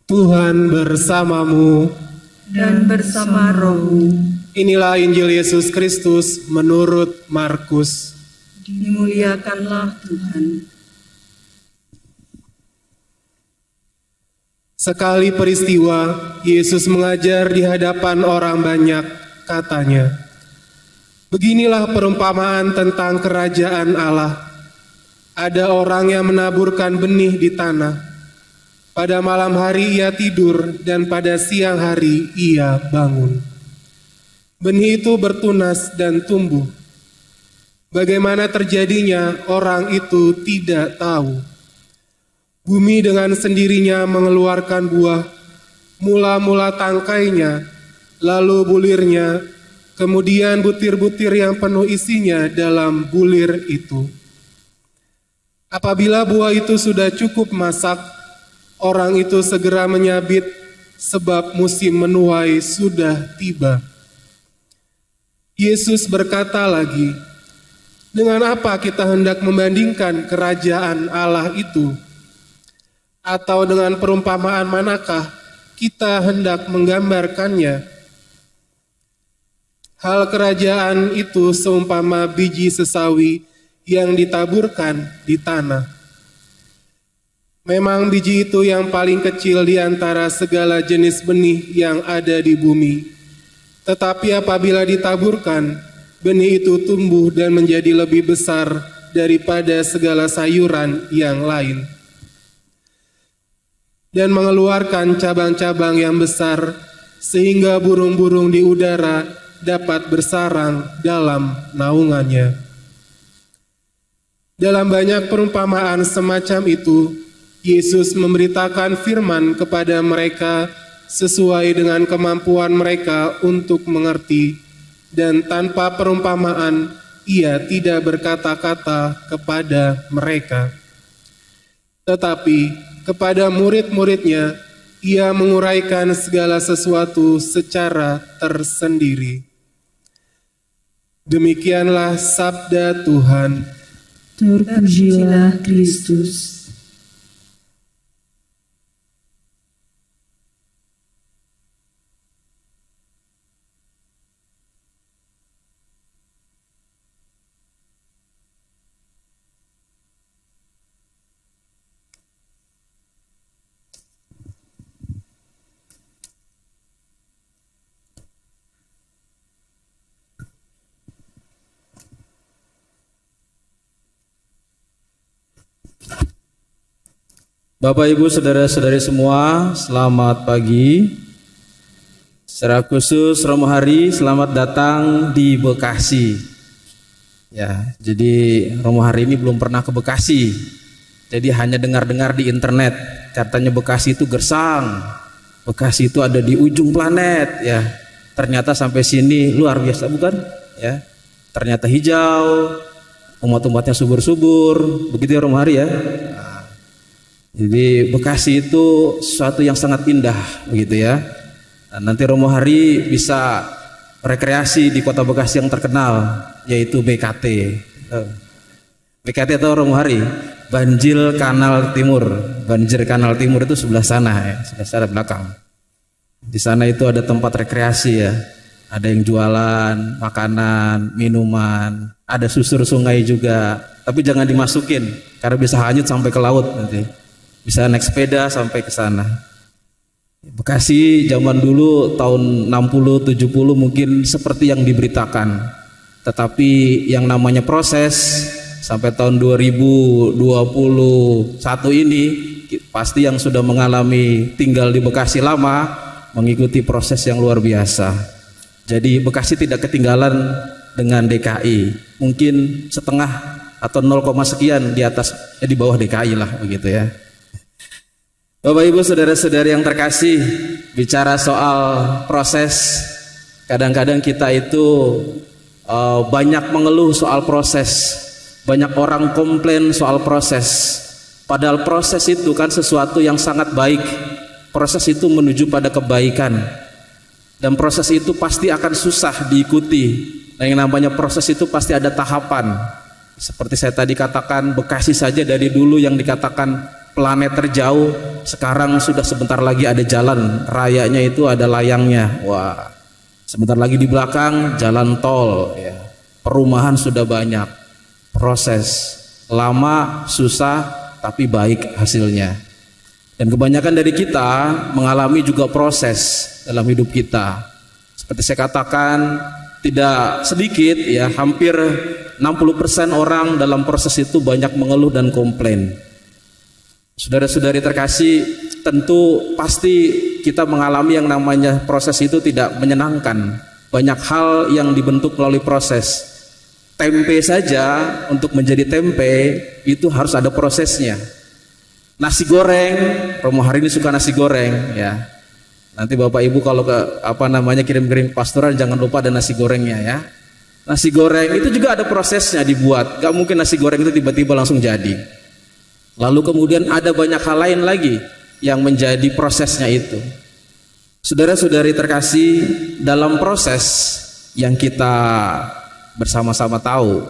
Tuhan bersamamu dan bersama rohmu. Inilah Injil Yesus Kristus menurut Markus. Dimuliakanlah Tuhan. Sekali peristiwa, Yesus mengajar di hadapan orang banyak, katanya, "Beginilah perumpamaan tentang kerajaan Allah. Ada orang yang menaburkan benih di tanah. Pada malam hari ia tidur dan pada siang hari ia bangun. Benih itu bertunas dan tumbuh. Bagaimana terjadinya orang itu tidak tahu. Bumi dengan sendirinya mengeluarkan buah, mula-mula tangkainya, lalu bulirnya, kemudian butir-butir yang penuh isinya dalam bulir itu. Apabila buah itu sudah cukup masak, orang itu segera menyabit sebab musim menuai sudah tiba." Yesus berkata lagi, "Dengan apa kita hendak membandingkan kerajaan Allah itu? Atau dengan perumpamaan manakah kita hendak menggambarkannya? Hal kerajaan itu seumpama biji sesawi yang ditaburkan di tanah. Memang biji itu yang paling kecil di antara segala jenis benih yang ada di bumi. Tetapi apabila ditaburkan, benih itu tumbuh dan menjadi lebih besar daripada segala sayuran yang lain. Dan mengeluarkan cabang-cabang yang besar, sehingga burung-burung di udara dapat bersarang dalam naungannya." Dalam banyak perumpamaan semacam itu, Yesus memberitakan firman kepada mereka sesuai dengan kemampuan mereka untuk mengerti, dan tanpa perumpamaan ia tidak berkata-kata kepada mereka. Tetapi kepada murid-muridnya ia menguraikan segala sesuatu secara tersendiri. Demikianlah sabda Tuhan. Terpujilah Kristus. Bapak, Ibu, saudara-saudari semua, selamat pagi. Secara khusus Romo Hari, selamat datang di Bekasi. Ya, jadi Romo Hari ini belum pernah ke Bekasi. Jadi hanya dengar-dengar di internet. Katanya Bekasi itu gersang. Bekasi itu ada di ujung planet, ya. Ternyata sampai sini luar biasa, bukan? Ya. Ternyata hijau, umat-umatnya subur-subur. Begitu ya Romo Hari ya. Jadi Bekasi itu sesuatu yang sangat indah, begitu ya. Nah, nanti Romo Hari bisa rekreasi di kota Bekasi yang terkenal, yaitu BKT. BKT atau Romo Hari, Banjir Kanal Timur. Banjir Kanal Timur itu sebelah sana ya, sebelah sana belakang. Di sana itu ada tempat rekreasi ya. Ada yang jualan makanan, minuman, ada susur sungai juga. Tapi jangan dimasukin karena bisa hanyut sampai ke laut nanti. Bisa naik sepeda sampai ke sana. Bekasi zaman dulu tahun 60-70 mungkin seperti yang diberitakan. Tetapi yang namanya proses sampai tahun 2021 ini pasti yang sudah mengalami tinggal di Bekasi lama mengikuti proses yang luar biasa. Jadi Bekasi tidak ketinggalan dengan DKI. Mungkin setengah atau 0, sekian di atas, di bawah DKI lah begitu ya. Bapak, Ibu, saudara-saudari yang terkasih, bicara soal proses, kadang-kadang kita itu banyak mengeluh soal proses, banyak orang komplain soal proses. Padahal proses itu kan sesuatu yang sangat baik. Proses itu menuju pada kebaikan, dan proses itu pasti akan susah diikuti. Nah, yang namanya proses itu pasti ada tahapan. Seperti saya tadi katakan, Bekasi saja dari dulu yang dikatakan planet terjauh, sekarang sudah sebentar lagi ada jalan rayanya, itu ada layangnya. Wah, sebentar lagi di belakang jalan tol ya. Perumahan sudah banyak. Proses lama, susah, tapi baik hasilnya. Dan kebanyakan dari kita mengalami juga proses dalam hidup kita. Seperti saya katakan, tidak sedikit ya, hampir 60% orang dalam proses itu banyak mengeluh dan komplain. Saudara-saudari terkasih, tentu pasti kita mengalami yang namanya proses itu tidak menyenangkan. Banyak hal yang dibentuk melalui proses. Tempe saja, untuk menjadi tempe itu harus ada prosesnya. Nasi goreng, Romo hari ini suka nasi goreng ya. Nanti Bapak Ibu kalau kirim-kirim pastoran, jangan lupa ada nasi gorengnya ya. Nasi goreng itu juga ada prosesnya dibuat. Gak mungkin nasi goreng itu tiba-tiba langsung jadi. Lalu kemudian ada banyak hal lain lagi yang menjadi prosesnya itu. Saudara-saudari terkasih, dalam proses yang kita bersama-sama tahu,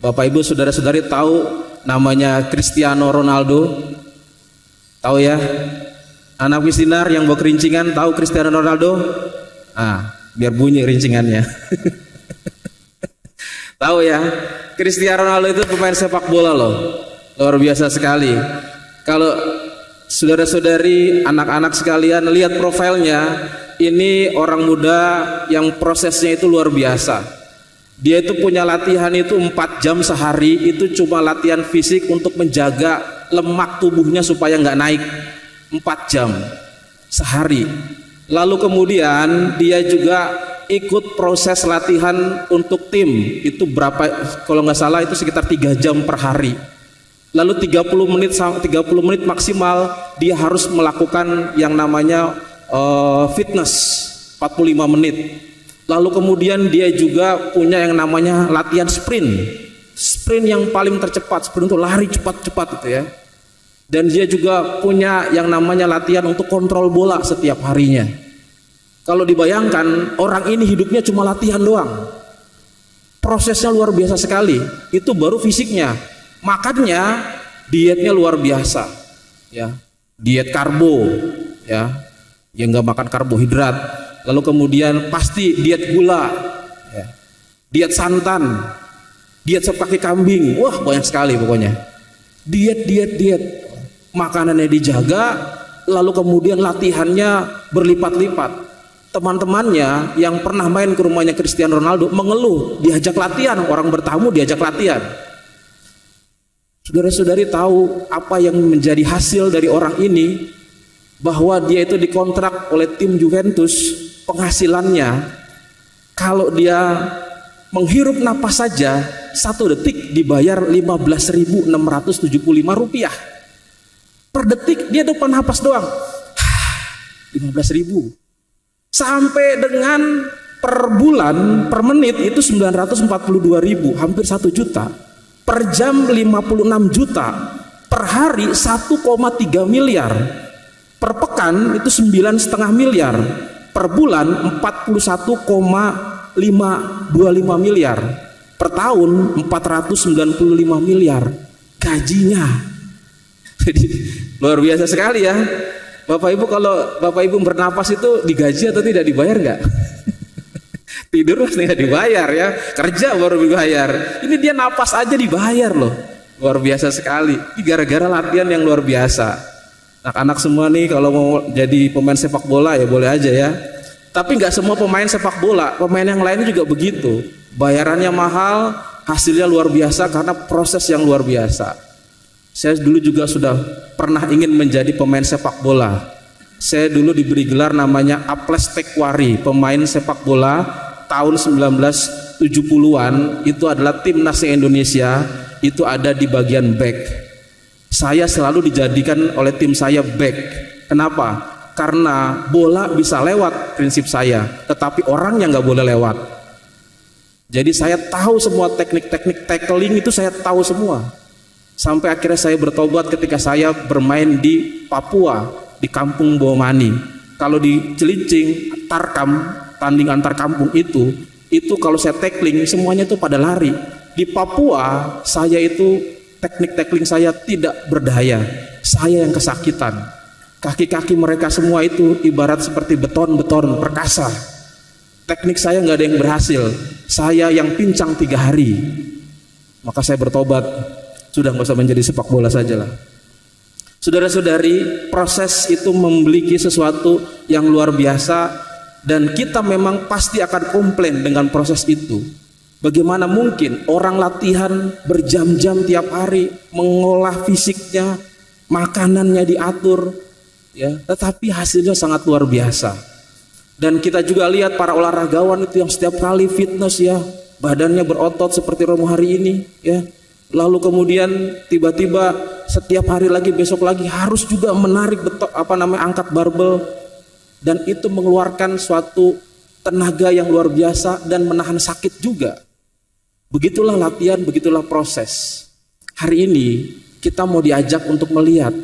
Bapak Ibu saudara-saudari tahu namanya Cristiano Ronaldo? Tahu ya? Anak misinar yang bawa kerincingan tahu Cristiano Ronaldo? Biar bunyi rincingannya. Tahu ya? Cristiano Ronaldo itu pemain sepak bola loh. Luar biasa sekali. Kalau saudara-saudari, anak-anak sekalian lihat profilnya, ini orang muda yang prosesnya itu luar biasa. Dia itu punya latihan itu 4 jam sehari, itu cuma latihan fisik untuk menjaga lemak tubuhnya supaya nggak naik. 4 jam sehari. Lalu kemudian dia juga ikut proses latihan untuk tim. Itu berapa, kalau nggak salah itu sekitar 3 jam per hari. Lalu 30 menit maksimal dia harus melakukan yang namanya fitness 45 menit. Lalu kemudian dia juga punya yang namanya latihan sprint. Sprint yang paling tercepat, sprint untuk lari cepat-cepat itu ya. Dan dia juga punya yang namanya latihan untuk kontrol bola setiap harinya. Kalau dibayangkan, orang ini hidupnya cuma latihan doang. Prosesnya luar biasa sekali. Itu baru fisiknya. Makannya, dietnya luar biasa. Ya, diet karbo, ya, yang nggak makan karbohidrat. Lalu kemudian pasti diet gula, ya, diet santan, diet sop kaki kambing. Wah, banyak sekali pokoknya. Diet. Makanannya dijaga, lalu kemudian latihannya berlipat-lipat. Teman-temannya yang pernah main ke rumahnya Cristiano Ronaldo mengeluh, diajak latihan, orang bertamu diajak latihan. Saudara-saudari tahu apa yang menjadi hasil dari orang ini? Bahwa dia itu dikontrak oleh tim Juventus, penghasilannya kalau dia menghirup napas saja 1 detik dibayar 15.675 rupiah per detik. Dia depan napas doang 15.000, sampai dengan per bulan, per menit itu 942.000, hampir 1 juta. Per jam 56 juta, per hari 1,3 miliar, per pekan itu 9,5 miliar, per bulan 41,525 miliar, per tahun 495 miliar gajinya. Jadi luar biasa sekali ya. Bapak Ibu, kalau Bapak Ibu bernapas itu digaji atau tidak dibayar nggak? Tidur pasti nggak dibayar ya, kerja baru dibayar. Ini dia napas aja dibayar loh. Luar biasa sekali. Ini gara-gara latihan yang luar biasa. Anak-anak semua nih kalau mau jadi pemain sepak bola ya boleh aja ya. Tapi nggak semua pemain sepak bola, pemain yang lain juga begitu. Bayarannya mahal, hasilnya luar biasa karena proses yang luar biasa. Saya dulu juga sudah pernah ingin menjadi pemain sepak bola. Saya dulu diberi gelar namanya Aples Tekwari, pemain sepak bola tahun 1970-an. Itu adalah timnas Indonesia, itu ada di bagian back. Saya selalu dijadikan oleh tim saya back. Kenapa? Karena bola bisa lewat prinsip saya, tetapi orangnya nggak boleh lewat. Jadi saya tahu semua teknik-teknik tackling itu saya tahu semua. Sampai akhirnya saya bertobat ketika saya bermain di Papua, di kampung Bomani. Kalau di Cilincing, Tarkam, tanding antar kampung itu kalau saya tackling semuanya itu pada lari. Di Papua saya itu teknik tackling saya tidak berdaya. saya yang kesakitan. Kaki-kaki mereka semua itu ibarat seperti beton-beton perkasa. Teknik saya nggak ada yang berhasil. Saya yang pincang 3 hari. Maka saya bertobat. Sudah nggak usah menjadi sepak bola sajalah. Saudara-saudari, proses itu memiliki sesuatu yang luar biasa, dan kita memang pasti akan komplain dengan proses itu. Bagaimana mungkin orang latihan berjam-jam tiap hari, mengolah fisiknya, makanannya diatur, ya, tetapi hasilnya sangat luar biasa. Dan kita juga lihat para olahragawan itu yang setiap kali fitness, ya, badannya berotot seperti Romo hari ini, ya. Lalu kemudian tiba-tiba setiap hari lagi, besok lagi harus juga menarik angkat barbel, dan itu mengeluarkan suatu tenaga yang luar biasa dan menahan sakit juga. Begitulah latihan, begitulah proses. Hari ini kita mau diajak untuk melihat,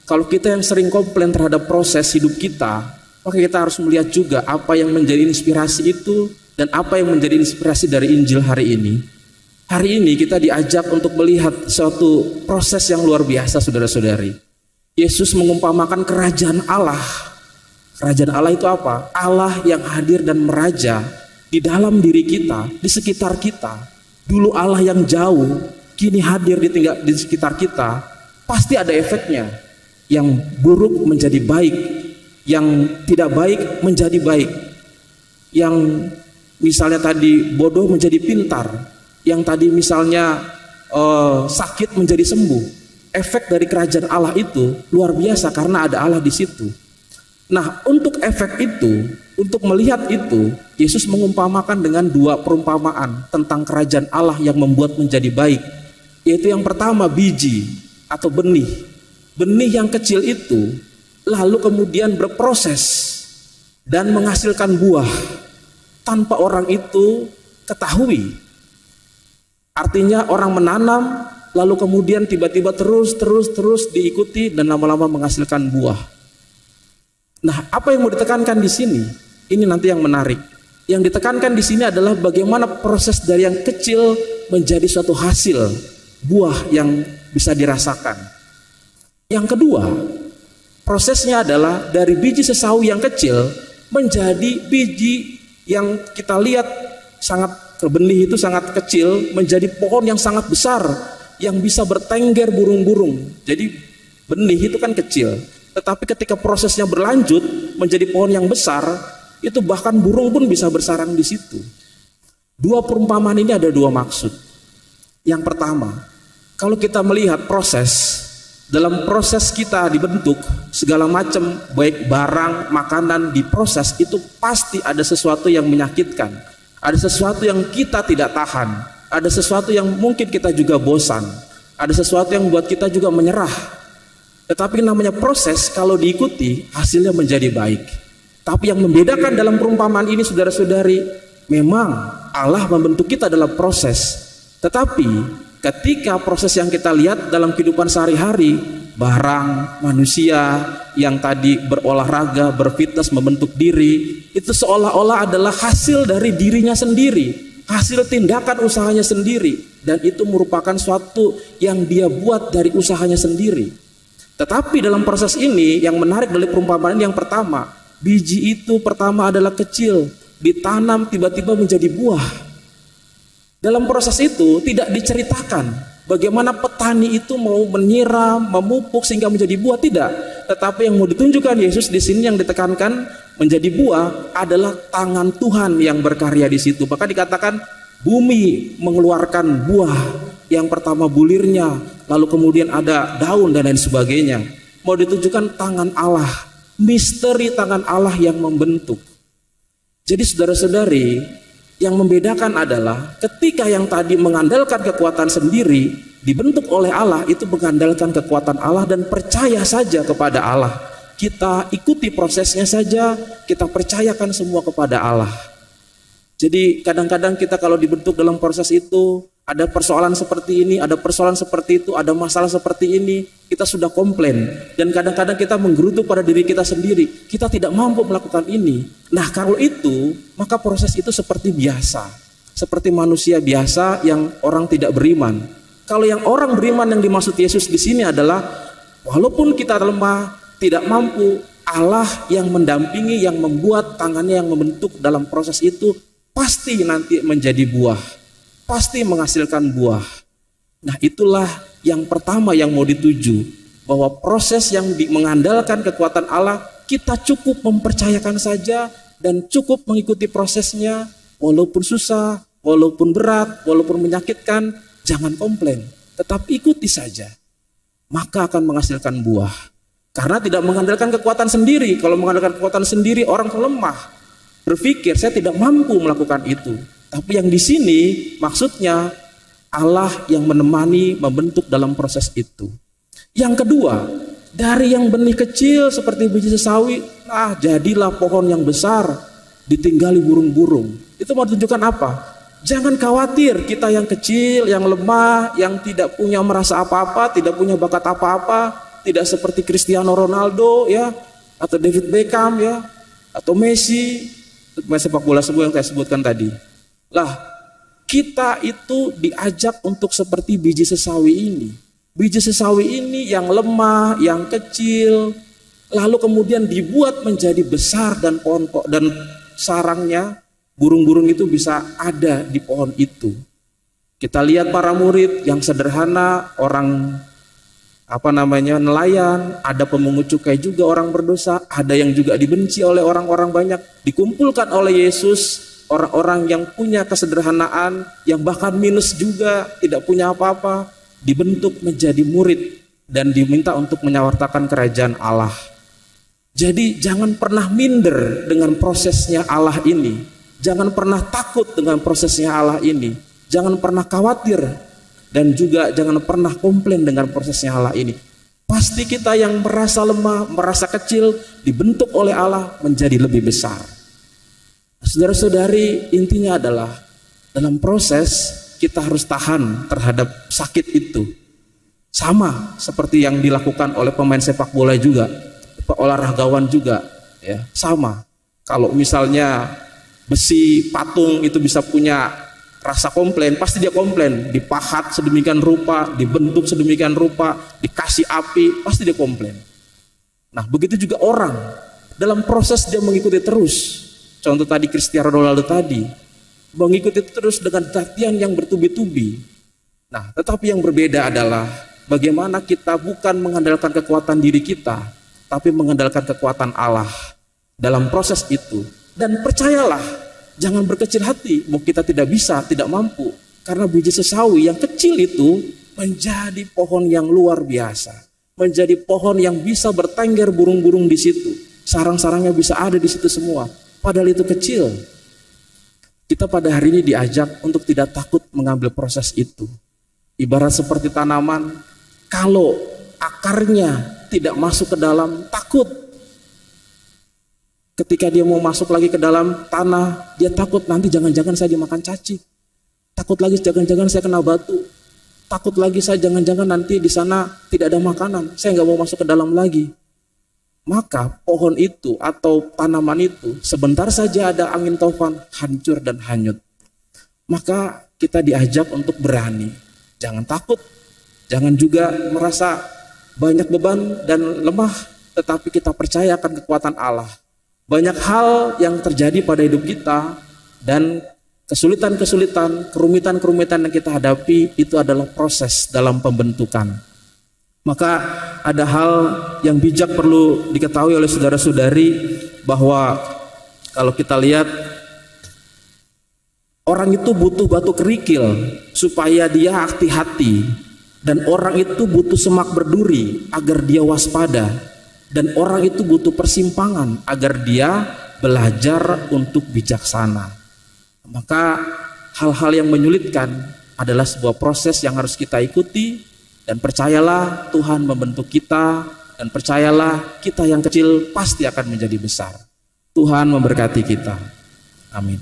kalau kita yang sering komplain terhadap proses hidup kita, maka kita harus melihat juga apa yang menjadi inspirasi itu dan apa yang menjadi inspirasi dari Injil hari ini. Hari ini kita diajak untuk melihat suatu proses yang luar biasa, saudara-saudari. Yesus mengumpamakan kerajaan Allah. Kerajaan Allah itu apa? Allah yang hadir dan meraja di dalam diri kita, di sekitar kita. Dulu Allah yang jauh, kini hadir di sekitar kita. Pasti ada efeknya. Yang buruk menjadi baik, yang tidak baik menjadi baik. Yang misalnya tadi bodoh menjadi pintar, yang tadi misalnya sakit menjadi sembuh. Efek dari kerajaan Allah itu luar biasa karena ada Allah di situ. Nah, untuk efek itu, untuk melihat itu, Yesus mengumpamakan dengan 2 perumpamaan tentang kerajaan Allah yang membuat menjadi baik. Yaitu yang pertama, biji atau benih. Benih yang kecil itu lalu kemudian berproses dan menghasilkan buah tanpa orang itu ketahui. Artinya orang menanam lalu kemudian tiba-tiba terus diikuti dan lama-lama menghasilkan buah. Nah, apa yang mau ditekankan di sini? Ini nanti yang menarik. Yang ditekankan di sini adalah bagaimana proses dari yang kecil menjadi suatu hasil buah yang bisa dirasakan. Yang kedua, prosesnya adalah dari biji sesawi yang kecil menjadi biji yang kita lihat benih itu sangat kecil menjadi pohon yang sangat besar yang bisa bertengger burung-burung. Jadi benih itu kan kecil, tetapi ketika prosesnya berlanjut menjadi pohon yang besar, itu bahkan burung pun bisa bersarang di situ. 2 perumpamaan ini ada 2 maksud. Yang pertama, kalau kita melihat dalam proses kita dibentuk segala macam, baik barang, makanan diproses, itu pasti ada sesuatu yang menyakitkan. Ada sesuatu yang kita tidak tahan, ada sesuatu yang mungkin kita juga bosan, ada sesuatu yang membuat kita juga menyerah. Tetapi namanya proses, kalau diikuti hasilnya menjadi baik. Tapi yang membedakan dalam perumpamaan ini, saudara-saudari, memang Allah membentuk kita dalam proses. Tetapi ketika proses yang kita lihat dalam kehidupan sehari-hari, barang, manusia yang tadi berolahraga, berfitness, membentuk diri, itu seolah-olah adalah hasil dari dirinya sendiri, hasil tindakan usahanya sendiri, dan itu merupakan suatu yang dia buat dari usahanya sendiri. Tetapi dalam proses ini yang menarik dari perumpamaan yang pertama, biji itu pertama adalah kecil, ditanam tiba-tiba menjadi buah. Dalam proses itu tidak diceritakan bagaimana petani itu mau menyiram, memupuk sehingga menjadi buah, tidak. Tetapi yang mau ditunjukkan Yesus di sini, yang ditekankan menjadi buah adalah tangan Tuhan yang berkarya di situ. Maka dikatakan bumi mengeluarkan buah, yang pertama bulirnya, lalu kemudian ada daun dan lain sebagainya. Mau ditunjukkan tangan Allah, misteri tangan Allah yang membentuk. Jadi saudara-saudari, yang membedakan adalah ketika yang tadi mengandalkan kekuatan sendiri dibentuk oleh Allah, itu mengandalkan kekuatan Allah dan percaya saja kepada Allah. Kita ikuti prosesnya saja, kita percayakan semua kepada Allah. Jadi kadang-kadang kita kalau dibentuk dalam proses itu, ada persoalan seperti ini, ada persoalan seperti itu, ada masalah seperti ini, kita sudah komplain. Dan kadang-kadang kita menggerutu pada diri kita sendiri, kita tidak mampu melakukan ini. Nah, kalau itu, maka proses itu seperti biasa, seperti manusia biasa yang orang tidak beriman. Kalau yang orang beriman yang dimaksud Yesus di sini adalah Walaupun kita lemah, tidak mampu, Allah yang mendampingi, yang membuat tangannya, yang membentuk dalam proses itu, pasti nanti menjadi buah, pasti menghasilkan buah. Nah, itulah yang pertama yang mau dituju, bahwa proses yang mengandalkan kekuatan Allah, kita cukup mempercayakan saja dan cukup mengikuti prosesnya, walaupun susah, walaupun berat, walaupun menyakitkan, jangan komplain, tetap ikuti saja, maka akan menghasilkan buah. Karena tidak mengandalkan kekuatan sendiri. Kalau mengandalkan kekuatan sendiri, orang lemah, berpikir saya tidak mampu melakukan itu. Tapi yang di sini maksudnya Allah yang menemani, membentuk dalam proses itu. Yang kedua, dari yang benih kecil seperti biji sesawi, jadilah pohon yang besar, ditinggali burung-burung. Itu mau tunjukkan apa? Jangan khawatir, kita yang kecil, yang lemah, yang tidak punya merasa apa-apa, tidak punya bakat apa-apa, tidak seperti Cristiano Ronaldo ya, atau David Beckham ya, atau Messi, pemain sepak bola yang saya sebutkan tadi. Lah, kita itu diajak untuk seperti biji sesawi ini. Biji sesawi ini yang lemah, yang kecil, lalu kemudian dibuat menjadi besar dan pohon dan sarangnya burung-burung itu bisa ada di pohon itu. Kita lihat para murid yang sederhana, orang nelayan, ada pemungut cukai juga orang berdosa, ada yang juga dibenci oleh orang-orang banyak, dikumpulkan oleh Yesus, orang-orang yang punya kesederhanaan, yang bahkan minus juga, tidak punya apa-apa, dibentuk menjadi murid dan diminta untuk menyawartakan kerajaan Allah. Jadi jangan pernah minder dengan prosesnya Allah ini, jangan pernah takut dengan prosesnya Allah ini, jangan pernah khawatir, dan juga jangan pernah komplain dengan prosesnya Allah ini. Pasti kita yang merasa lemah, merasa kecil, dibentuk oleh Allah menjadi lebih besar. Saudara-saudari, intinya adalah dalam proses kita harus tahan terhadap sakit itu. Sama seperti yang dilakukan oleh pemain sepak bola juga, olahragawan juga, ya, sama. Kalau misalnya besi patung itu bisa punya rasa komplain, pasti dia komplain, dipahat sedemikian rupa, dibentuk sedemikian rupa, dikasih api, pasti dia komplain. Nah, begitu juga orang, dalam proses dia mengikuti terus. Contoh tadi Cristiano Ronaldo tadi, mengikuti terus dengan latihan yang bertubi-tubi. Nah, tetapi yang berbeda adalah bagaimana kita bukan mengandalkan kekuatan diri kita, tapi mengandalkan kekuatan Allah dalam proses itu. Dan percayalah, jangan berkecil hati, mau kita tidak bisa, tidak mampu. Karena biji sesawi yang kecil itu menjadi pohon yang luar biasa. Menjadi pohon yang bisa bertengger burung-burung di situ. Sarang-sarangnya bisa ada di situ semua. Padahal itu kecil. Kita pada hari ini diajak untuk tidak takut mengambil proses itu. Ibarat seperti tanaman, kalau akarnya tidak masuk ke dalam, takut. Ketika dia mau masuk lagi ke dalam tanah, dia takut nanti jangan-jangan saya dimakan cacing. Takut lagi jangan-jangan saya kena batu. Takut lagi saya jangan-jangan nanti di sana tidak ada makanan. Saya nggak mau masuk ke dalam lagi. Maka pohon itu atau tanaman itu sebentar saja ada angin taufan, hancur dan hanyut. Maka kita diajak untuk berani. Jangan takut. Jangan juga merasa banyak beban dan lemah. Tetapi kita percayakan kekuatan Allah. Banyak hal yang terjadi pada hidup kita dan kesulitan-kesulitan, kerumitan-kerumitan yang kita hadapi itu adalah proses dalam pembentukan. Maka ada hal yang bijak perlu diketahui oleh saudara-saudari bahwa kalau kita lihat orang itu butuh batu kerikil supaya dia hati-hati, dan orang itu butuh semak berduri agar dia waspada. Dan orang itu butuh persimpangan agar dia belajar untuk bijaksana. Maka hal-hal yang menyulitkan adalah sebuah proses yang harus kita ikuti. Dan percayalah Tuhan membentuk kita. Dan percayalah kita yang kecil pasti akan menjadi besar. Tuhan memberkati kita. Amin.